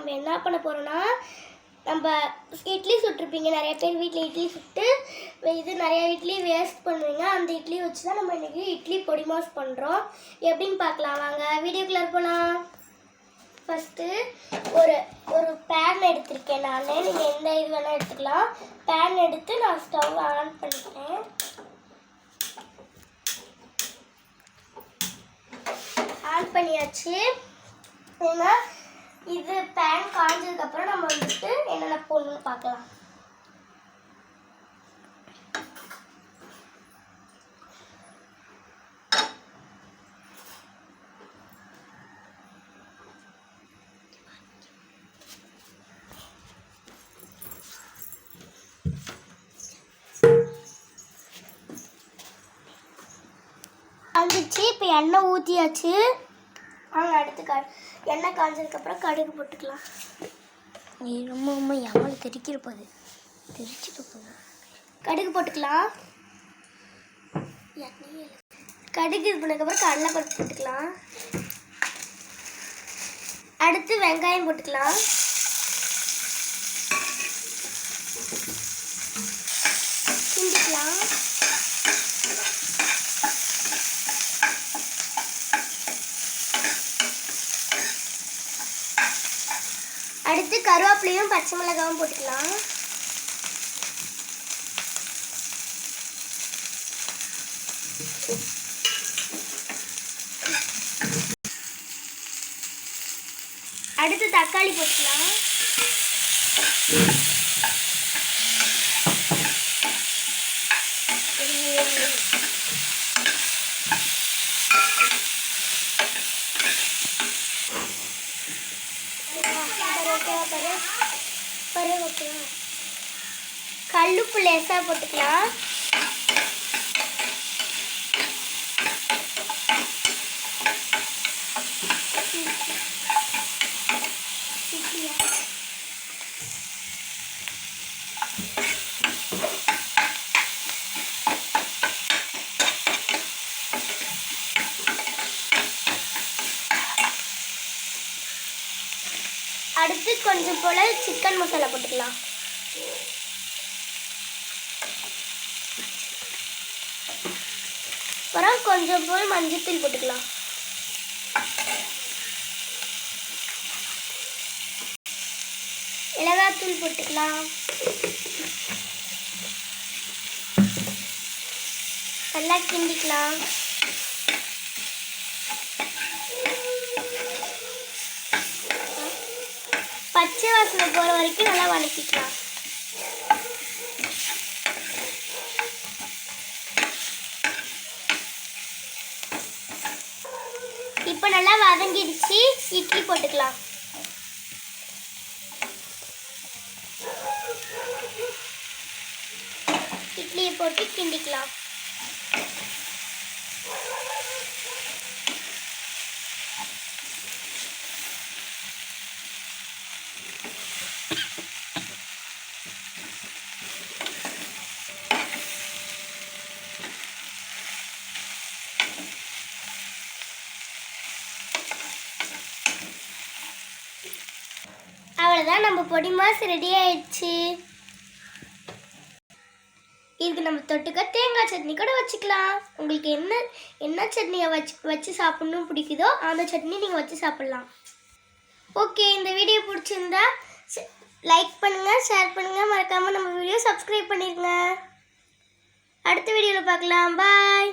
நம்ம என்ன பண்ண போகிறோன்னா, நம்ம இட்லி சுட்டுருப்பீங்க நிறைய பேர் வீட்டில் இட்லி சுட்டு இது நிறைய இட்லி வேஸ்ட் பண்ணுவீங்க. அந்த இட்லி வச்சு தான் நம்ம இன்றைக்கி இட்லி பொடி மாஸ் பண்ணுறோம். எப்படின்னு பார்க்கலாம் வாங்க, வீடியோக்குள்ளே போகலாம். ஃபஸ்ட்டு ஒரு பேன் எடுத்திருக்கேன் நான். நீங்கள் எந்த இது வேணால் எடுத்துக்கலாம். பேன் எடுத்து நான் ஸ்டவ் ஆன் பண்ணிட்டேன். ஆன் பண்ணியாச்சு. ஏன்னா இது பேன் காஞ்சதுக்கப்புறம் நம்ம வந்துட்டு என்னென்ன போடணும்னு பார்க்கலாம். காஞ்சிச்சு. இப்போ எண்ணெய் ஊற்றியாச்சு. அடுத்து எண்ணெய் காஞ்சதுக்கப்புறம் கடுகு போட்டுக்கலாம். ரொம்ப எவ்வளோ தெரிச்சிட்டு போகுது. கடுகு போட்டுக்கலாம். கடுகு இது பண்ணதுக்கப்புறம் கடலைப்பருப்பு போட்டுக்கலாம். அடுத்து வெங்காயம் போட்டுக்கலாம். கிண்டிக்கலாம். அடுத்து கருவேப்பிலையும் பச்சை மிளகாவும் போட்டுக்கலாம். அடுத்து தக்காளி போட்டுக்கலாம். கல்லுப்பு லேசாக போட்டுக்கலாம். அடுத்து கொஞ்சம் போல சிக்கன் மசாலா போட்டுக்கலாம். அப்புறம் கொஞ்சம் போல் மஞ்சத்தூள் போட்டுக்கலாம். மிளகாத்தூள் போட்டுக்கலாம். நல்லா கிண்டிக்கலாம். பச்சை வாசனை போகிற வரைக்கும் நல்லா வதக்கிக்கலாம். இப்போ நல்லா வதங்கிடுச்சு. இட்லி போட்டுக்கலாம். இட்லியை போட்டு கிண்டிக்கலாம். அவ்வளோதான், நம்ம பொடி மாஸ் ரெடி ஆயிடுச்சு. இதுக்கு நம்ம தொட்டுக்க தேங்காய் சட்னி கூட வச்சுக்கலாம். உங்களுக்கு என்ன சட்னியை வச்சு சாப்பிட்ணும் பிடிக்குதோ அந்த சட்னி நீங்கள் வச்சு சாப்பிட்லாம். ஓகே, இந்த வீடியோ பிடிச்சிருந்தா லைக் பண்ணுங்கள், ஷேர் பண்ணுங்கள், மறக்காமல் நம்ம வீடியோ சப்ஸ்கிரைப் பண்ணிடுங்க. அடுத்த வீடியோவில் பார்க்கலாம். பாய்.